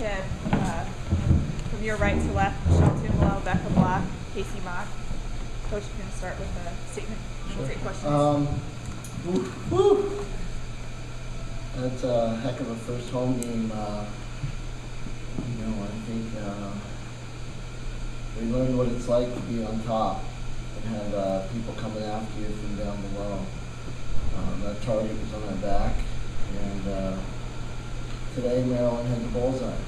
had from your right to left, Michelle Tumalo, Becca Block, Casey Mock. Coach, you can start with a statement. Sure. We'll take questions. Woo. That's a heck of a first home game. I think we learned what it's like to be on top and have people coming after you from down below. That target was on our back, and today Maryland had the bullseye.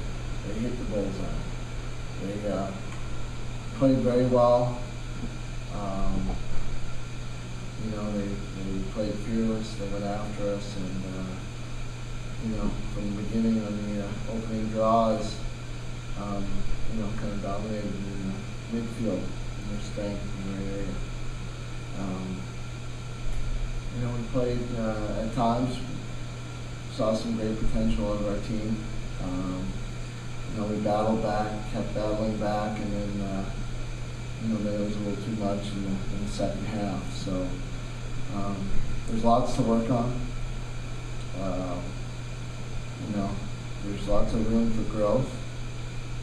They hit the bullseye. They played very well. They played fearless. They went after us, and from the beginning on the opening draws, kind of dominated in the midfield in their strength in their area. We played at times, saw some great potential of our team. We battled back, kept battling back, and then there was a little too much in the second half. So there's lots to work on. There's lots of room for growth,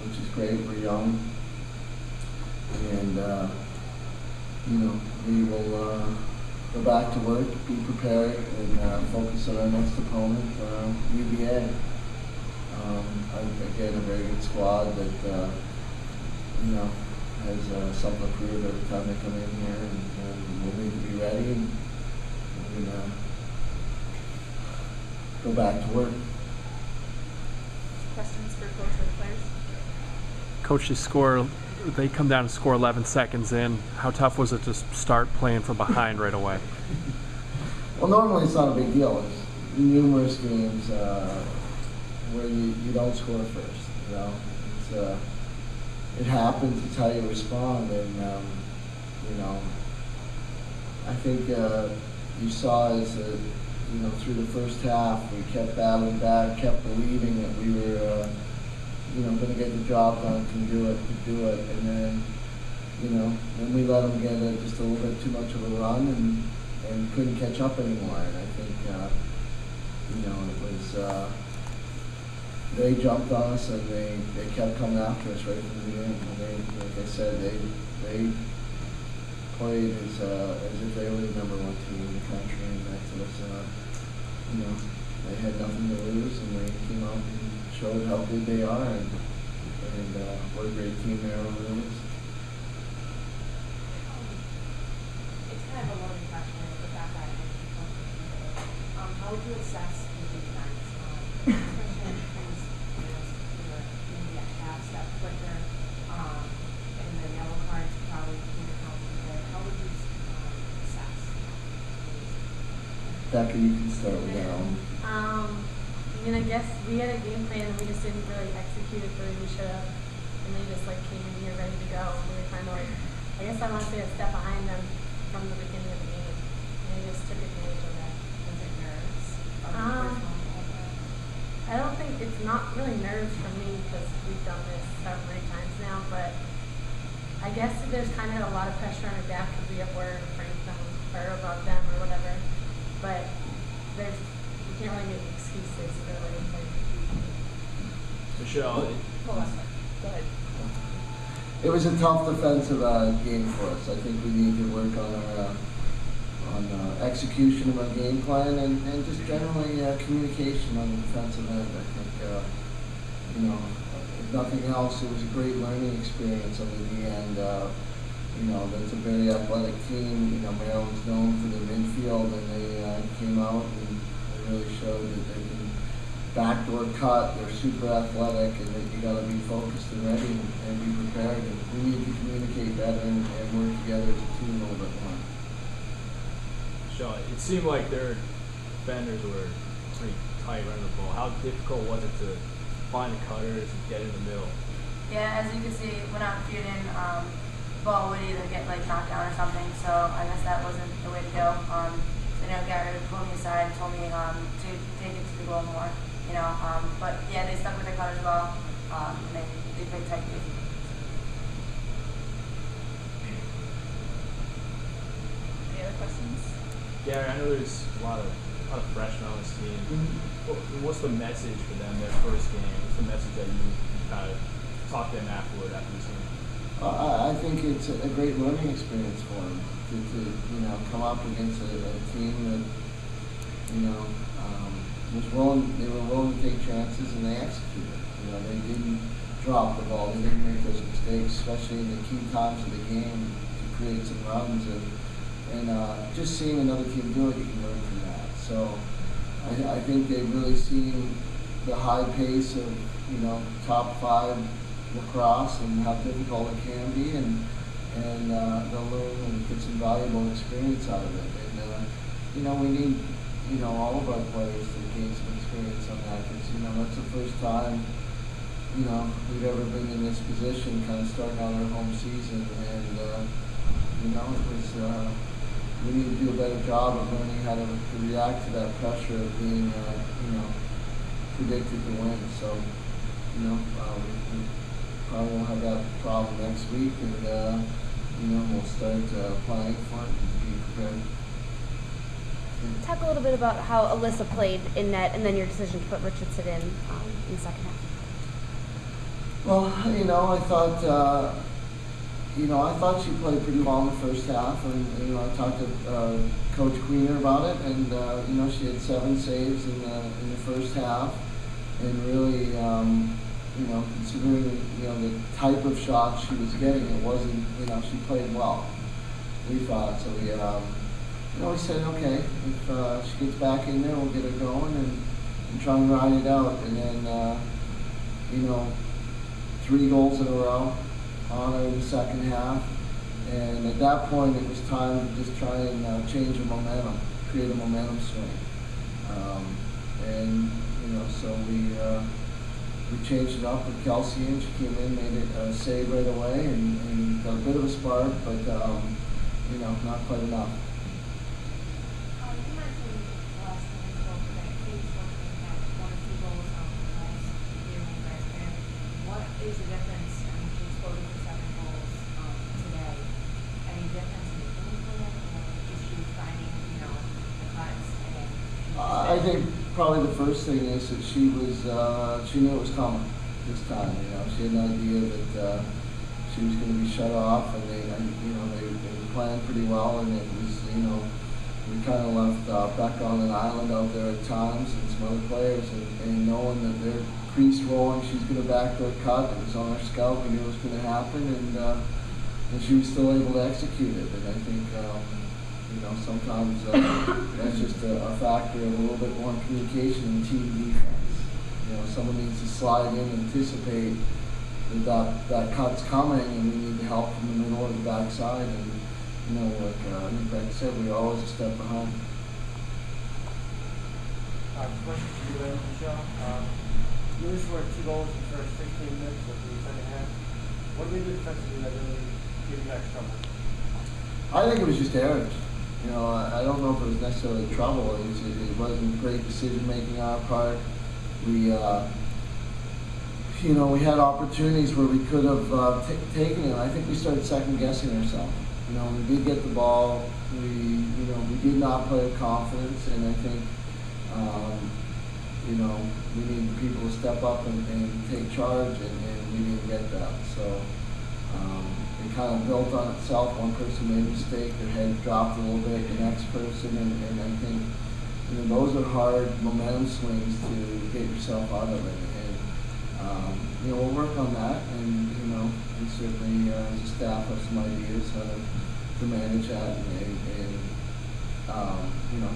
which is great. We're young, and we will go back to work, be prepared, and focus on our next opponent, UVA. Again, a very good squad that has something to prove every time they come in here, and we'll need to be ready and go back to work. Questions for Coach or the players? Coach, they come down and score 11 seconds in. How tough was it to start playing from behind right away? Well, normally it's not a big deal. There's numerous games where you don't score first. It happens. It's how you respond, and I think you saw as through the first half, we kept battling back, kept believing that we were going to get the job done, could do it, and then then we let them get just a little bit too much of a run and couldn't catch up anymore. And I think it was. They jumped on us and they kept coming after us right from the beginning. And like I said, they played as if they were the #1 team in the country, and that was they had nothing to lose, and they came out and showed how good they are, and what a great team Maryland is. It's kind of a loaded question, but that guy how would you assess the defense? Maybe a half step quicker, and the yellow cards probably didn't help there. How would you assess? Becca, you can start with that one. I guess we had a game plan and we just didn't really execute it the way we should have. And they just came in here ready to go. We were kind of I guess I want to say a step behind them from the beginning of the game. And they just took advantage of that. Was it nerves? I don't think it's not really nerves for me because we've done this so many times now, but I guess there's kind of a lot of pressure on our back because we have word framed them or above them or whatever. But you can't really make excuses for the way we play. Michelle, Go ahead. It was a tough defensive game for us. I think we need to work on our execution of our game plan and just generally communication on the defensive end. I think, if nothing else, it was a great learning experience on the end. That's a very athletic team. Maryland's known for their midfield, and they came out and they really showed that they can backdoor cut. They're super athletic, and that you got to be focused and ready and be prepared. And we need to communicate better and work together as a team a little bit more. Michelle, it seemed like their defenders were pretty tight running the ball. How difficult was it to find the cutters and get in the middle? Yeah, as you can see, when I'm feuding, ball would either get knocked down or something. So I guess that wasn't the way to go. Gary pulled me aside and told me to take it to the goal more. But yeah, they stuck with their cutters well, and they played tight defense. Any other questions? Gary, I know there's a lot of lot of freshmen on this team. Mhm. What's the message for them, their first game? What's the message that you kind of talk to them afterward after this game? I think it's a great learning experience for them to come up against a team that they were willing to take chances and they executed. They didn't drop the ball, they didn't make those mistakes, especially in the key times of the game to create some runs and just seeing another team do it, you can learn from that. So I think they've really seen the high pace of top 5 lacrosse and how difficult it can be, and they'll learn and get some valuable experience out of it. And we need all of our players to gain some experience on that, because that's the first time we've ever been in this position, kind of starting out our home season, and it was we need to do a better job of learning how to react to that pressure of being predicted to win. So we probably won't have that problem next week, and we'll start applying for it and be prepared. Talk a little bit about how Alyssa played in net, and then your decision to put Richardson in the second half. Well, I thought she played pretty well in the first half, and I talked to Coach Queener about it, and she had 7 saves in the first half, and really, considering the type of shots she was getting, it wasn't she played well. We thought so. We said, okay, if she gets back in there, we'll get her going and try and ride it out, and then 3 goals in a row on her in the second half, and at that point it was time to just try and change the momentum, create a momentum swing, so we changed it up with Kelsey, and she came in, made it a save right away, and got a bit of a spark, but not quite enough. You mentioned last time we spoke that Kate's working at 1 or 2 goals on the last year in Brisbane. What is the difference? I mean, she's voted for 7 goals today. Any difference in the game plan, or is she finding, the cuts and I think probably the first thing is that she knew it was coming this time. She had an idea that she was going to be shut off, and they planned pretty well, and it was we kind of left Becca on an island out there at times, and some other players, and knowing that their crease rolling, she's going to backdoor cut. It was on our scout. We knew it was going to happen, and she was still able to execute it. And I think sometimes that's just a factor of a little bit more communication and team defense. Someone needs to slide in and anticipate that cut's coming, and we need to help from the middle or the backside. And like I think Beck said, we're always a step behind. Question for you, Michelle. You only scored 2 goals in the first 16 minutes of the second half. What did they do defensively that really gave you guys trouble? I think it was just errors. I don't know if it was necessarily trouble. It wasn't great decision making on our part. We we had opportunities where we could have taken it. I think we started second guessing ourselves. When we did get the ball, we did not play with confidence, and I think we need people to step up and take charge, and we didn't get that. So it kind of built on itself. One person made a mistake, their head dropped a little bit, the next person, and I think those are hard momentum swings to get yourself out of it. And we'll work on that, and we certainly as a staff have some ideas how to manage that and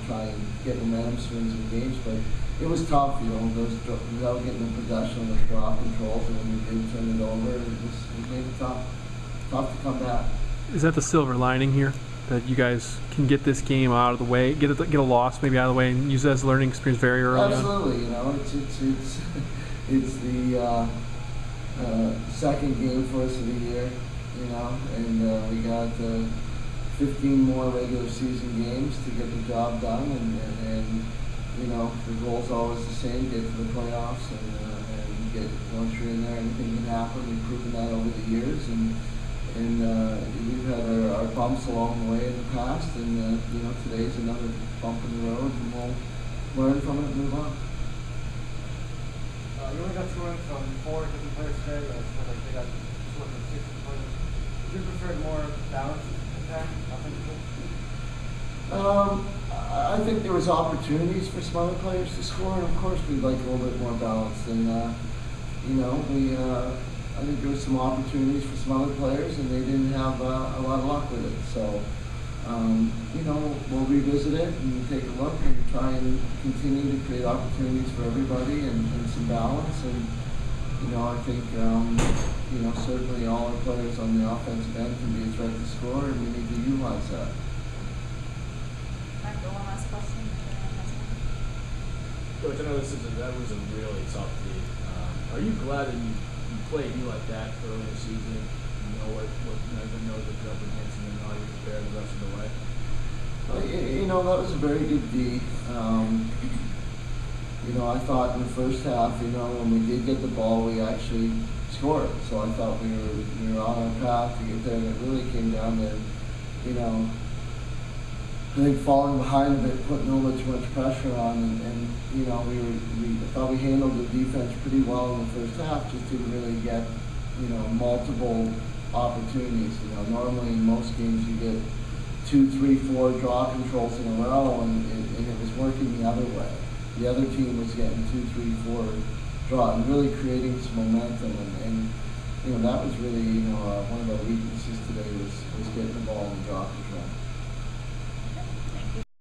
try and get momentum swings in games. But it was tough, without getting in possession of the draw controls, and when we did turn it over, it made it tough to come back. Is that the silver lining here? That you guys can get this game out of the way, get a loss maybe out of the way, and use it as a learning experience very early on? Absolutely, it's the second game for us of the year, and we got 15 more regular season games to get the job done, and the goal's always the same: get to the playoffs and get once you're in there, anything can happen. We've proven that over the years, and we've had our bumps along the way in the past, and today's another bump in the road, and learn from it and move on. You only got scoring from 4 different players today, but it's not like they got scoring from 6 players. Would you prefer more balanced attack offensively? I think there was opportunities for some other players to score, and of course we'd like a little bit more balance. And I think there was some opportunities for some other players, and they didn't have a lot of luck with it. So, we'll revisit it and take a look and try and continue to create opportunities for everybody and some balance. And I think certainly all our players on the offensive end can be a threat to score, and we need to utilize that. Time for one last question. If anyone has one. Coach, I know that was a really tough team. Are you glad that you played you like that early in the season? You know what everyone knows what you're up against, and then how you prepare the rest of the way. That was a very good D. I thought in the first half, when we did get the ball, we actually scored. So I thought we were on our path to get there, and it really came down to, I think falling behind a bit, putting a little bit too much pressure on, and I thought we handled the defense pretty well in the first half, just didn't really get, multiple opportunities. Normally in most games you get 2, 3, 4 draw controls in a row, and it was working the other way. The other team was getting 2, 3, 4 draw, and really creating some momentum, and that was really, one of our weaknesses today was getting the ball in the draw control.